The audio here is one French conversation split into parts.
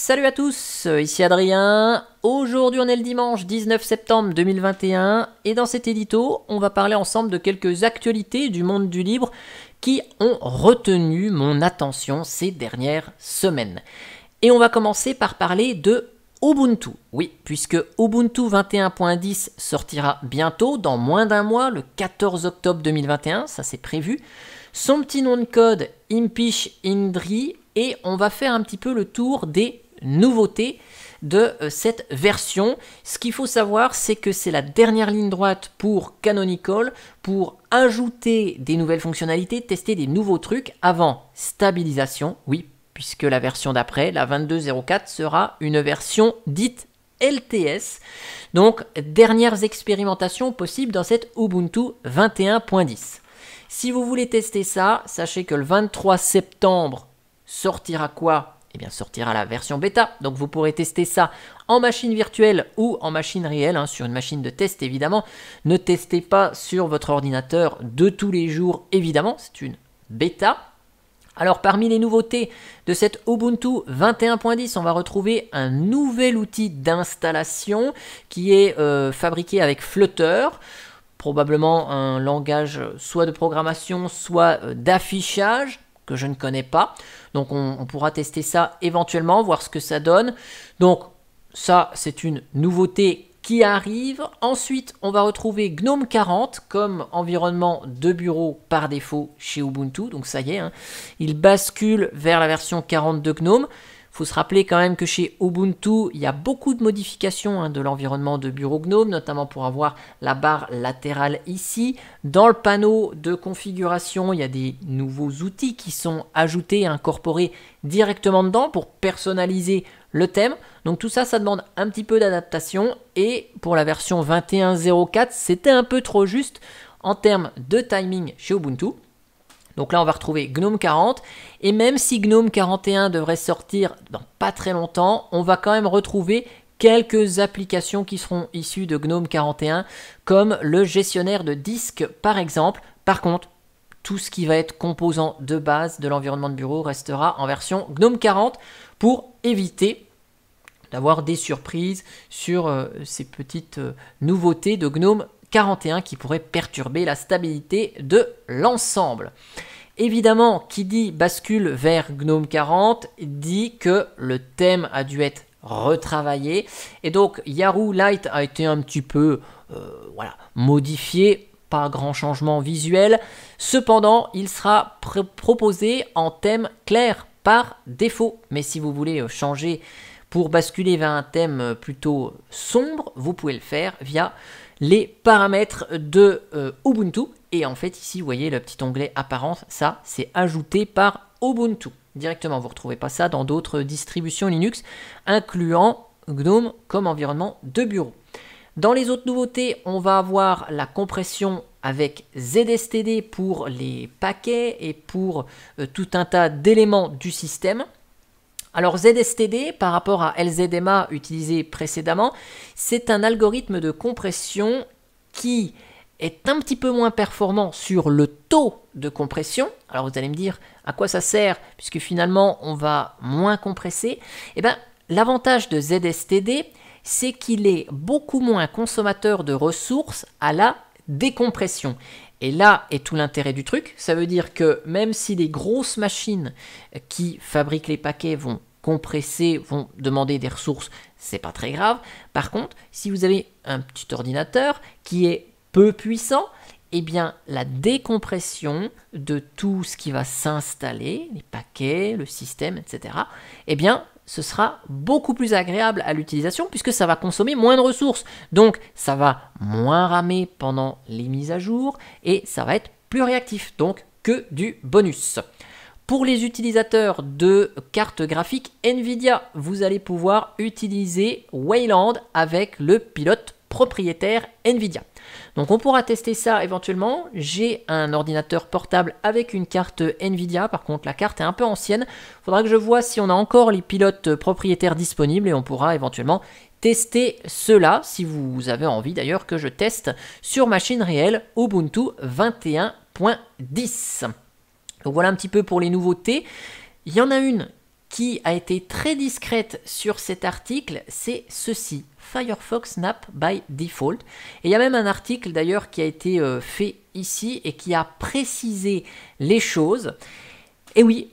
Salut à tous, ici Adrien. Aujourd'hui on est le dimanche 19 septembre 2021 et dans cet édito on va parler ensemble de quelques actualités du monde du libre qui ont retenu mon attention ces dernières semaines. Et on va commencer par parler de Ubuntu. Oui, puisque Ubuntu 21.10 sortira bientôt, dans moins d'un mois, le 14 octobre 2021, ça c'est prévu. Son petit nom de code Impish Indri, et on va faire un petit peu le tour des nouveautés de cette version. Ce qu'il faut savoir, c'est que c'est la dernière ligne droite pour Canonical, pour ajouter des nouvelles fonctionnalités, tester des nouveaux trucs avant stabilisation, oui, puisque la version d'après, la 22.04, sera une version dite LTS. Donc, dernières expérimentations possibles dans cette Ubuntu 21.10. Si vous voulez tester ça, sachez que le 23 septembre sortira quoi ? Eh bien, sortira la version bêta. Donc, vous pourrez tester ça en machine virtuelle ou en machine réelle, sur une machine de test évidemment. Ne testez pas sur votre ordinateur de tous les jours, évidemment. C'est une bêta. Alors, parmi les nouveautés de cette Ubuntu 21.10, on va retrouver un nouvel outil d'installation qui est fabriqué avec Flutter. Probablement un langage soit de programmation, soit d'affichage que je ne connais pas. Donc on pourra tester ça éventuellement, voir ce que ça donne. Donc ça, c'est une nouveauté qui arrive. Ensuite, on va retrouver GNOME 40 comme environnement de bureau par défaut chez Ubuntu. Donc ça y est, il bascule vers la version 40 de GNOME. Il faut se rappeler quand même que chez Ubuntu, il y a beaucoup de modifications de l'environnement de bureau GNOME, notamment pour avoir la barre latérale ici. Dans le panneau de configuration, il y a des nouveaux outils qui sont ajoutés et incorporés directement dedans pour personnaliser le thème. Donc tout ça, ça demande un petit peu d'adaptation. Et pour la version 21.04, c'était un peu trop juste en termes de timing chez Ubuntu. Donc là, on va retrouver GNOME 40. Et même si GNOME 41 devrait sortir dans pas très longtemps, on va quand même retrouver quelques applications qui seront issues de GNOME 41, comme le gestionnaire de disques, par exemple. Par contre, tout ce qui va être composant de base de l'environnement de bureau restera en version GNOME 40 pour éviter d'avoir des surprises sur ces petites nouveautés de GNOME 41 qui pourraient perturber la stabilité de l'ensemble. Évidemment, qui dit bascule vers GNOME 40 dit que le thème a dû être retravaillé et donc Yaru Light a été un petit peu modifié, pas grand changement visuel. Cependant, il sera proposé en thème clair par défaut. Mais si vous voulez changer pour basculer vers un thème plutôt sombre, vous pouvez le faire via les paramètres de Ubuntu. Et en fait, ici, vous voyez le petit onglet apparence, ça, c'est ajouté par Ubuntu. Directement, vous ne retrouvez pas ça dans d'autres distributions Linux, incluant GNOME comme environnement de bureau. Dans les autres nouveautés, on va avoir la compression avec ZSTD pour les paquets et pour tout un tas d'éléments du système. Alors ZSTD, par rapport à LZMA utilisé précédemment, c'est un algorithme de compression qui est un petit peu moins performant sur le taux de compression. Alors vous allez me dire à quoi ça sert, puisque finalement on va moins compresser. Eh bien, l'avantage de ZSTD, c'est qu'il est beaucoup moins consommateur de ressources à la décompression. Et là est tout l'intérêt du truc. Ça veut dire que même si les grosses machines qui fabriquent les paquets vont compresser, vont demander des ressources, c'est pas très grave. Par contre, si vous avez un petit ordinateur qui est peu puissant, eh bien la décompression de tout ce qui va s'installer, les paquets, le système, etc., eh bien ce sera beaucoup plus agréable à l'utilisation puisque ça va consommer moins de ressources. Donc ça va moins ramer pendant les mises à jour et ça va être plus réactif, donc que du bonus. Pour les utilisateurs de cartes graphiques NVIDIA, vous allez pouvoir utiliser Wayland avec le pilote propriétaire NVIDIA. Donc on pourra tester ça éventuellement. J'ai un ordinateur portable avec une carte NVIDIA, par contre la carte est un peu ancienne. Il faudra que je vois si on a encore les pilotes propriétaires disponibles et on pourra éventuellement tester cela, si vous avez envie d'ailleurs que je teste sur machine réelle Ubuntu 21.10. Donc voilà un petit peu pour les nouveautés. Il y en a une qui a été très discrète sur cet article, c'est ceci, Firefox Snap by Default. Et il y a même un article d'ailleurs qui a été fait ici et qui a précisé les choses. Et oui,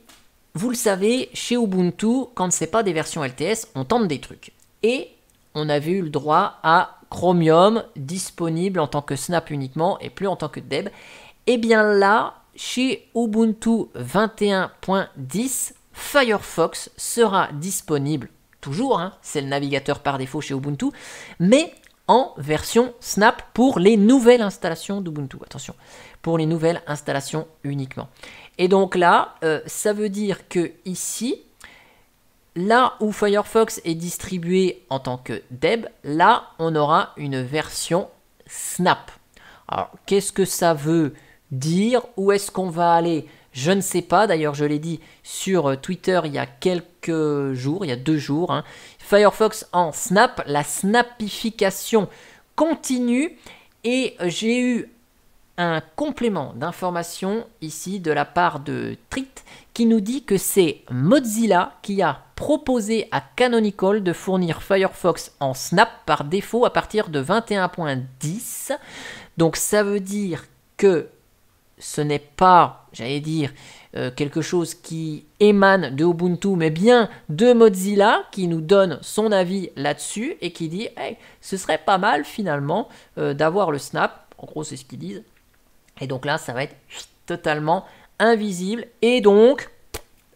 vous le savez, chez Ubuntu, quand ce n'est pas des versions LTS, on tente des trucs. Et on avait eu le droit à Chromium disponible en tant que Snap uniquement et plus en tant que Deb. Et bien là, chez Ubuntu 21.10, Firefox sera disponible, toujours, hein, c'est le navigateur par défaut chez Ubuntu, mais en version Snap pour les nouvelles installations d'Ubuntu. Attention, pour les nouvelles installations uniquement. Et donc là, ça veut dire que ici, là où Firefox est distribué en tant que Deb, là, on aura une version Snap. Alors, qu'est-ce que ça veut dire? Où est-ce qu'on va aller? Je ne sais pas. D'ailleurs, je l'ai dit sur Twitter il y a quelques jours, il y a 2 jours. Hein. Firefox en Snap, la snapification continue. Et j'ai eu un complément d'information ici de la part de Trit qui nous dit que c'est Mozilla qui a proposé à Canonical de fournir Firefox en Snap par défaut à partir de 21.10. Donc ça veut dire que ce n'est pas, j'allais dire, quelque chose qui émane de Ubuntu, mais bien de Mozilla qui nous donne son avis là-dessus et qui dit hey, ce serait pas mal finalement d'avoir le Snap. En gros, c'est ce qu'ils disent. Et donc là, ça va être totalement invisible. Et donc,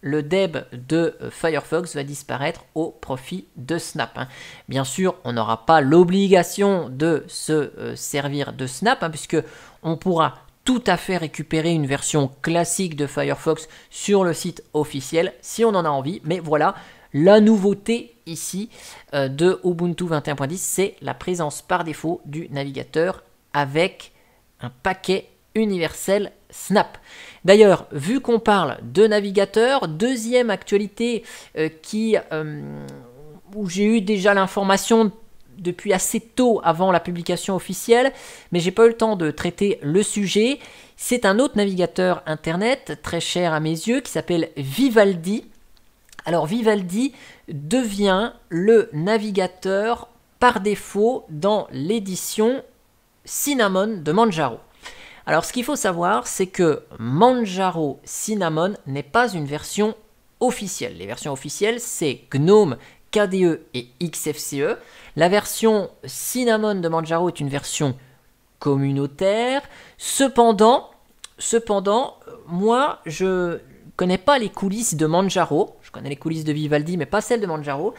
le Deb de Firefox va disparaître au profit de Snap. Hein. Bien sûr, on n'aura pas l'obligation de se servir de Snap, hein, puisque on pourra tout à fait récupérer une version classique de Firefox sur le site officiel si on en a envie. Mais voilà, la nouveauté ici de Ubuntu 21.10, c'est la présence par défaut du navigateur avec un paquet universel Snap. D'ailleurs, vu qu'on parle de navigateur, deuxième actualité où j'ai eu déjà l'information depuis assez tôt avant la publication officielle, mais j'ai pas eu le temps de traiter le sujet. C'est un autre navigateur internet très cher à mes yeux qui s'appelle Vivaldi. Alors Vivaldi devient le navigateur par défaut dans l'édition Cinnamon de Manjaro. Alors ce qu'il faut savoir, c'est que Manjaro Cinnamon n'est pas une version officielle. Les versions officielles, c'est GNOME, KDE et XFCE. La version Cinnamon de Manjaro est une version communautaire. Cependant, moi, je connais pas les coulisses de Manjaro. Je connais les coulisses de Vivaldi, mais pas celles de Manjaro.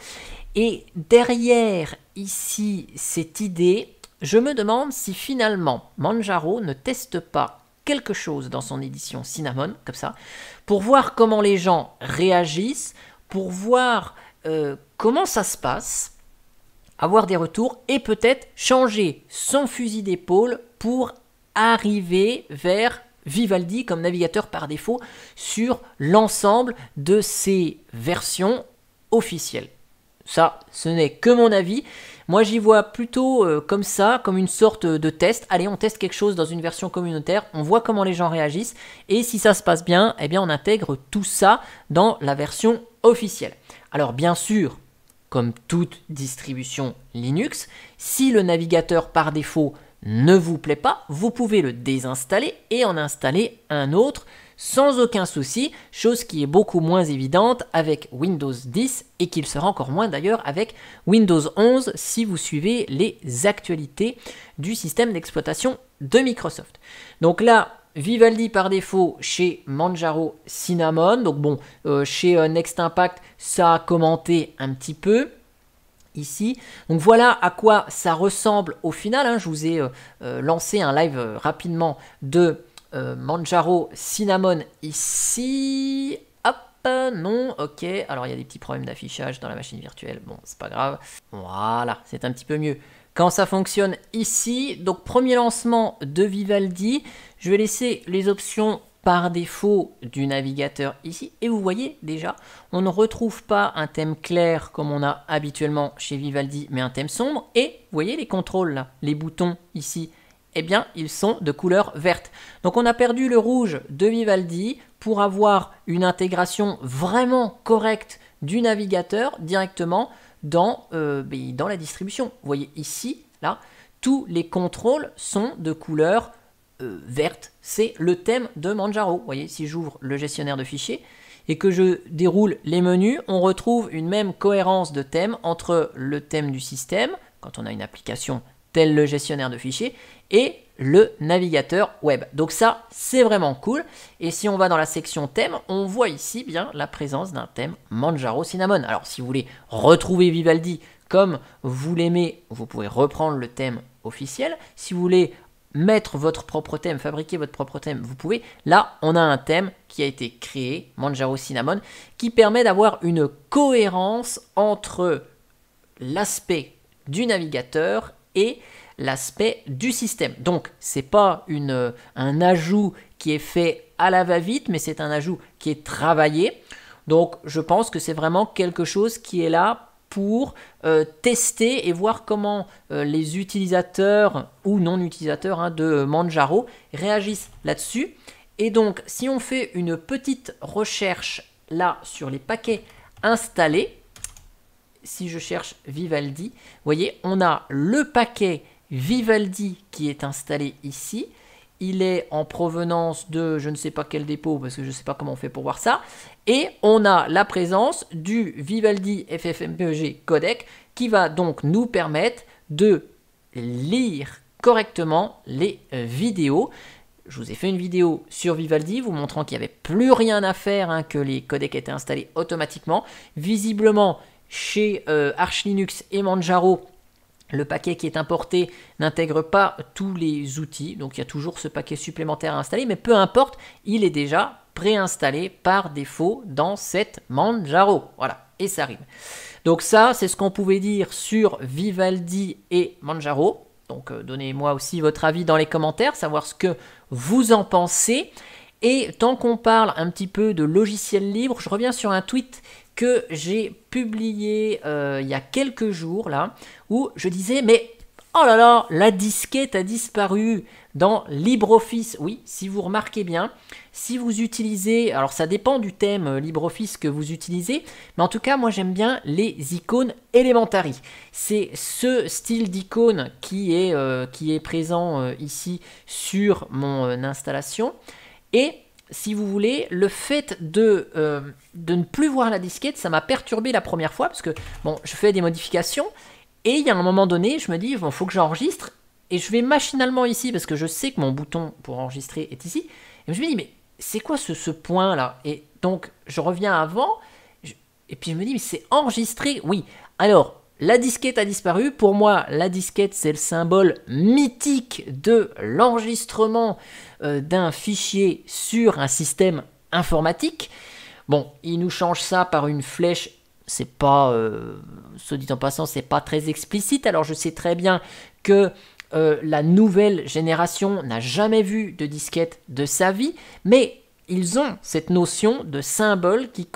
Et derrière, ici, cette idée, je me demande si finalement Manjaro ne teste pas quelque chose dans son édition Cinnamon, comme ça, pour voir comment les gens réagissent, pour voir comment ça se passe, avoir des retours et peut-être changer son fusil d'épaule pour arriver vers Vivaldi comme navigateur par défaut sur l'ensemble de ses versions officielles. Ça, ce n'est que mon avis. Moi, j'y vois plutôt comme ça, comme une sorte de test. Allez, on teste quelque chose dans une version communautaire, on voit comment les gens réagissent, et si ça se passe bien, eh bien, on intègre tout ça dans la version officielle. Alors, bien sûr, comme toute distribution Linux, si le navigateur par défaut ne vous plaît pas, vous pouvez le désinstaller et en installer un autre sans aucun souci, chose qui est beaucoup moins évidente avec Windows 10 et qui le sera encore moins d'ailleurs avec Windows 11 si vous suivez les actualités du système d'exploitation de Microsoft. Donc là, Vivaldi par défaut chez Manjaro Cinnamon, donc bon, chez Next Impact, ça a commenté un petit peu. Ici, donc voilà à quoi ça ressemble au final, hein. Je vous ai lancé un live rapidement de Manjaro Cinnamon ici, hop, non, ok, alors il y a des petits problèmes d'affichage dans la machine virtuelle, bon c'est pas grave, voilà, c'est un petit peu mieux quand ça fonctionne ici. Donc premier lancement de Vivaldi, je vais laisser les options par défaut du navigateur ici, et vous voyez déjà, on ne retrouve pas un thème clair comme on a habituellement chez Vivaldi, mais un thème sombre, et vous voyez les contrôles là, les boutons ici, eh bien, ils sont de couleur verte. Donc, on a perdu le rouge de Vivaldi pour avoir une intégration vraiment correcte du navigateur directement dans la distribution. Vous voyez ici, là, tous les contrôles sont de couleur verte. C'est le thème de Manjaro. Vous voyez, si j'ouvre le gestionnaire de fichiers et que je déroule les menus, on retrouve une même cohérence de thème entre le thème du système, quand on a une application tel le gestionnaire de fichiers, et le navigateur web. Donc ça, c'est vraiment cool. Et si on va dans la section thème, on voit ici bien la présence d'un thème Manjaro Cinnamon. Alors si vous voulez retrouver Vivaldi comme vous l'aimez, vous pouvez reprendre le thème officiel. Si vous voulez mettre votre propre thème, fabriquer votre propre thème, vous pouvez. Là, on a un thème qui a été créé, Manjaro Cinnamon, qui permet d'avoir une cohérence entre l'aspect du navigateur et l'aspect du système. Donc, c'est pas un ajout qui est fait à la va-vite, mais c'est un ajout qui est travaillé. Donc, je pense que c'est vraiment quelque chose qui est là pour tester et voir comment les utilisateurs ou non-utilisateurs de Manjaro réagissent là-dessus. Et donc, si on fait une petite recherche là sur les paquets installés, si je cherche Vivaldi, vous voyez, on a le paquet Vivaldi qui est installé ici. Il est en provenance de je ne sais pas quel dépôt, parce que je ne sais pas comment on fait pour voir ça. Et on a la présence du Vivaldi FFmpeg codec qui va donc nous permettre de lire correctement les vidéos. Je vous ai fait une vidéo sur Vivaldi vous montrant qu'il n'y avait plus rien à faire, que les codecs étaient installés automatiquement. Visiblement, chez Arch Linux et Manjaro, le paquet qui est importé n'intègre pas tous les outils, donc il y a toujours ce paquet supplémentaire à installer, mais peu importe, il est déjà préinstallé par défaut dans cette Manjaro. Voilà, et ça rime. Donc ça, c'est ce qu'on pouvait dire sur Vivaldi et Manjaro. Donc donnez-moi aussi votre avis dans les commentaires, savoir ce que vous en pensez. Et tant qu'on parle un petit peu de logiciels libres, je reviens sur un tweet que j'ai publié il y a quelques jours là, où je disais mais oh là là, la disquette a disparu dans LibreOffice. Oui, si vous remarquez bien, si vous utilisez, alors ça dépend du thème LibreOffice que vous utilisez, mais en tout cas moi j'aime bien les icônes Elementary. C'est ce style d'icône qui est présent ici sur mon installation. Et si vous voulez, le fait de ne plus voir la disquette, ça m'a perturbé la première fois, parce que bon, je fais des modifications, et il y a un moment donné, je me dis, bon, faut que j'enregistre, et je vais machinalement ici, parce que je sais que mon bouton pour enregistrer est ici, et je me dis, mais c'est quoi ce point-là? Et donc, je reviens avant, et puis je me dis, mais c'est enregistré, oui. Alors, la disquette a disparu. Pour moi, la disquette, c'est le symbole mythique de l'enregistrement d'un fichier sur un système informatique. Bon, il nous change ça par une flèche. C'est pas, soit dit en passant, c'est pas très explicite. Alors, je sais très bien que la nouvelle génération n'a jamais vu de disquette de sa vie, mais ils ont cette notion de symbole qui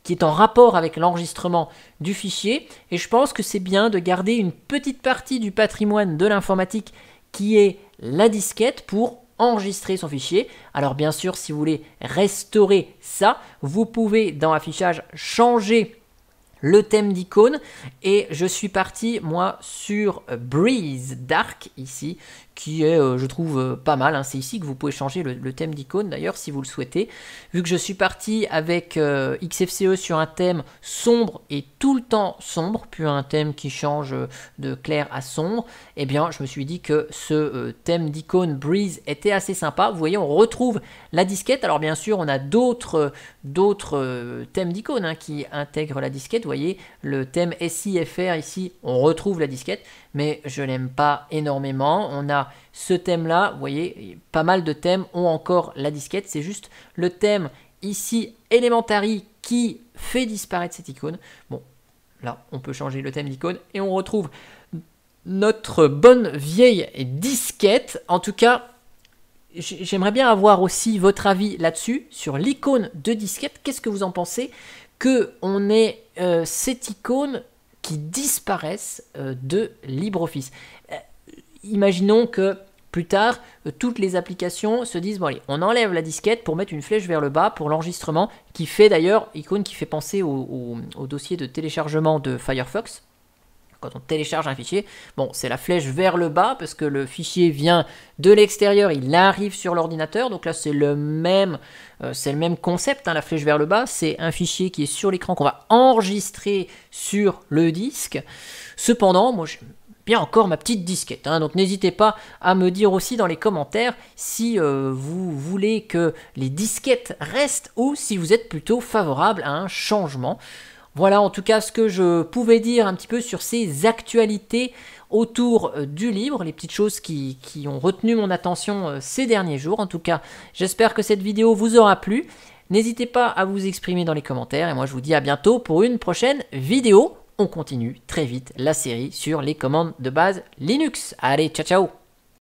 est en rapport avec l'enregistrement du fichier, et je pense que c'est bien de garder une petite partie du patrimoine de l'informatique qui est la disquette pour enregistrer son fichier. Alors bien sûr, si vous voulez restaurer ça, vous pouvez dans Affichage changer le thème d'icône, et je suis parti moi sur Breeze Dark ici, qui est je trouve pas mal, c'est ici que vous pouvez changer le thème d'icône d'ailleurs si vous le souhaitez. Vu que je suis parti avec XFCE sur un thème sombre et tout le temps sombre, puis un thème qui change de clair à sombre, et bien je me suis dit que ce thème d'icône Breeze était assez sympa. Vous voyez, on retrouve la disquette. Alors bien sûr on a d'autres thèmes d'icônes qui intègrent la disquette. Vous voyez le thème SIFR ici, on retrouve la disquette, mais je l'aime pas énormément. On a ce thème là, vous voyez, pas mal de thèmes ont encore la disquette. C'est juste le thème ici Elementary qui fait disparaître cette icône. Bon, là on peut changer le thème d'icône et on retrouve notre bonne vieille disquette. En tout cas, j'aimerais bien avoir aussi votre avis là-dessus, sur l'icône de disquette. Qu'est-ce que vous en pensez qu'on ait cette icône qui disparaissent de LibreOffice? imaginons que plus tard, toutes les applications se disent, bon allez, on enlève la disquette pour mettre une flèche vers le bas pour l'enregistrement, qui fait d'ailleurs, icône qui fait penser au dossier de téléchargement de Firefox. Quand on télécharge un fichier, bon, c'est la flèche vers le bas parce que le fichier vient de l'extérieur, il arrive sur l'ordinateur. Donc là, c'est le même concept, hein, la flèche vers le bas. C'est un fichier qui est sur l'écran qu'on va enregistrer sur le disque. Cependant, moi, j'aime bien encore ma petite disquette. Hein, donc n'hésitez pas à me dire aussi dans les commentaires si vous voulez que les disquettes restent ou si vous êtes plutôt favorable à un changement. Voilà en tout cas ce que je pouvais dire un petit peu sur ces actualités autour du livre, les petites choses qui ont retenu mon attention ces derniers jours. En tout cas, j'espère que cette vidéo vous aura plu. N'hésitez pas à vous exprimer dans les commentaires et moi je vous dis à bientôt pour une prochaine vidéo. On continue très vite la série sur les commandes de base Linux. Allez, ciao ciao!